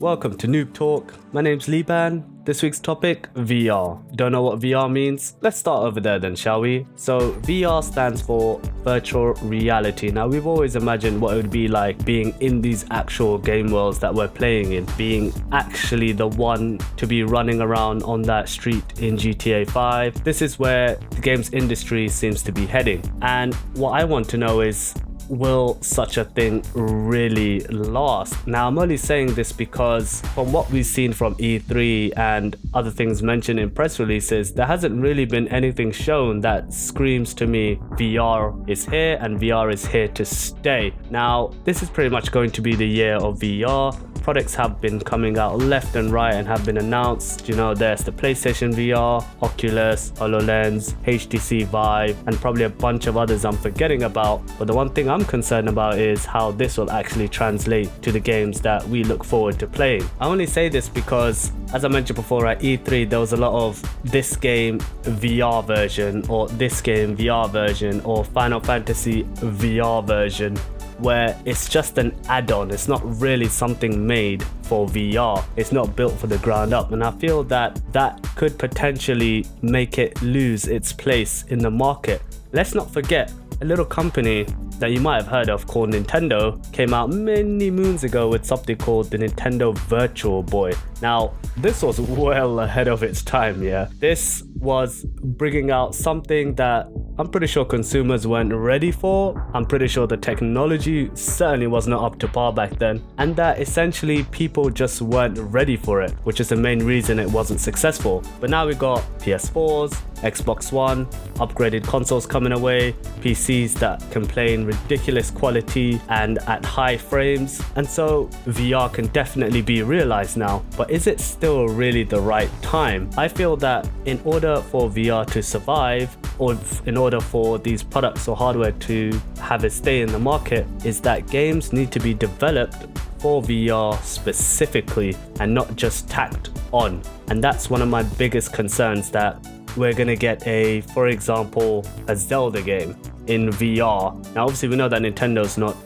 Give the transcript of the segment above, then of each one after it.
welcome to Noob Talk. My name's Liban. This week's topic, VR. Don't know what VR means? Let's start over there then, shall we? So VR stands for virtual reality. Now we've always imagined what it would be like being in these actual game worlds that we're playing in, being actually the one to be running around on that street in GTA 5. This is where the games industry seems to be heading. And what I want to know is, will such a thing really last? Now, I'm only saying this because from what we've seen from E3 and other things mentioned in press releases, there hasn't really been anything shown that screams to me VR is here and VR is here to stay. Now, this is pretty much going to be the year of VR. Products have been coming out left and right and have been announced. You know, there's the PlayStation VR, Oculus, HoloLens, HTC Vive, and probably a bunch of others I'm forgetting about. But the one thing I'm concerned about is how this will actually translate to the games that we look forward to playing. I only say this because, as I mentioned before, at E3 there was a lot of this game VR version or this game VR version or Final Fantasy VR version, where it's just an add-on. It's not really something made for VR. It's not built for the ground up, and I feel that that could potentially make it lose its place in the market. Let's not forget, a little company that you might have heard of called Nintendo came out many moons ago with something called the Nintendo Virtual Boy. Now, this was well ahead of its time, yeah. This was bringing out something that I'm pretty sure consumers weren't ready for. I'm pretty sure the technology certainly was not up to par back then, and that essentially people just weren't ready for it, which is the main reason it wasn't successful. But now we got PS4s, Xbox One, upgraded consoles coming away, PCs that can play in ridiculous quality and at high frames, and so VR can definitely be realized now. But is it still really the right time? I feel that in order for VR to survive, or in order for these products or hardware to have a stay in the market, is that games need to be developed for VR specifically and not just tacked on. And that's one of my biggest concerns, that we're gonna get for example, a Zelda game in VR. Now obviously we know that Nintendo's not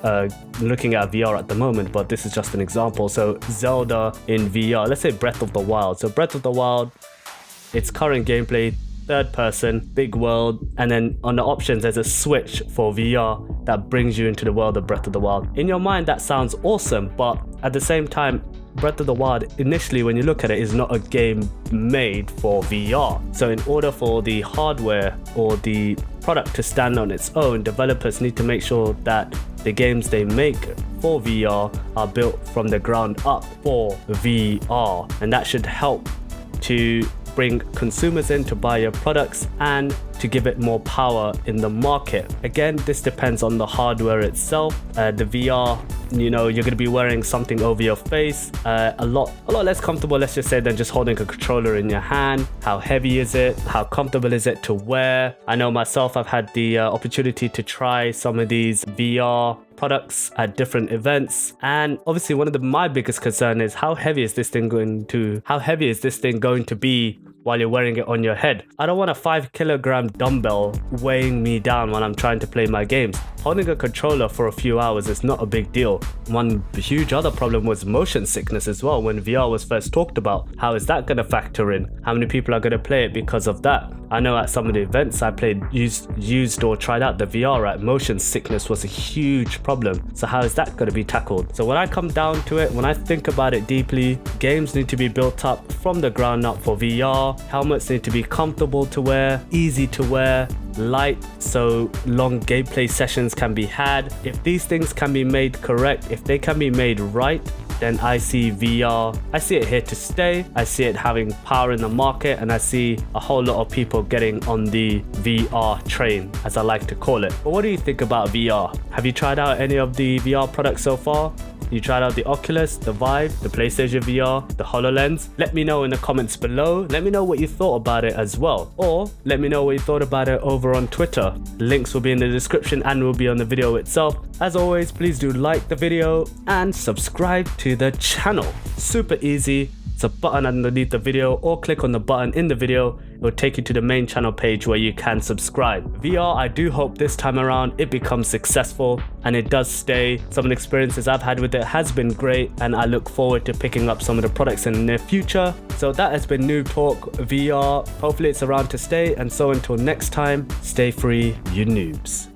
looking at VR at the moment, but this is just an example. So Zelda in VR, let's say Breath of the Wild. So Breath of the Wild, its current gameplay, third person, big world, and then on the options there's a switch for VR that brings you into the world of Breath of the Wild. In your mind that sounds awesome, but at the same time, Breath of the Wild, initially when you look at it, is not a game made for VR. So in order for the hardware or the product to stand on its own, developers need to make sure that the games they make for VR are built from the ground up for VR, and that should help to bring consumers in to buy your products and to give it more power in the market. Again, this depends on the hardware itself. The VR, you know, you're going to be wearing something over your face, a lot less comfortable, let's just say, than just holding a controller in your hand. How heavy is it? How comfortable is it to wear? I know myself, I've had the opportunity to try some of these VR products at different events, and obviously one of my biggest concern is how heavy is this thing going to be while you're wearing it on your head. I don't want a 5-kilogram dumbbell weighing me down when I'm trying to play my games. Holding a controller for a few hours is not a big deal. One huge other problem was motion sickness as well when VR was first talked about. How is that going to factor in? How many people are going to play it because of that? I know at some of the events I played, used or tried out the VR at, motion sickness was a huge problem. So how is that going to be tackled? So when I come down to it, when I think about it deeply, games need to be built up from the ground up for VR. Helmets need to be comfortable to wear, easy to wear, light, so long gameplay sessions can be had. If these things can be made correct, if they can be made right, then I see VR, I see it here to stay. I see it having power in the market, and I see a whole lot of people getting on the VR train, as I like to call it. But what do you think about VR? Have you tried out any of the VR products so far? You tried out the Oculus, the Vive, the PlayStation VR, the HoloLens? Let me know in the comments below. Let me know what you thought about it as well. Or let me know what you thought about it over on Twitter. Links will be in the description and will be on the video itself. As always, please do like the video and subscribe to the channel. Super easy. It's a button underneath the video, or click on the button in the video. It will take you to the main channel page where you can subscribe. VR, I do hope this time around it becomes successful and it does stay. Some of the experiences I've had with it has been great, and I look forward to picking up some of the products in the near future. So that has been Noob Talk VR. Hopefully it's around to stay, and so until next time, stay free, you noobs.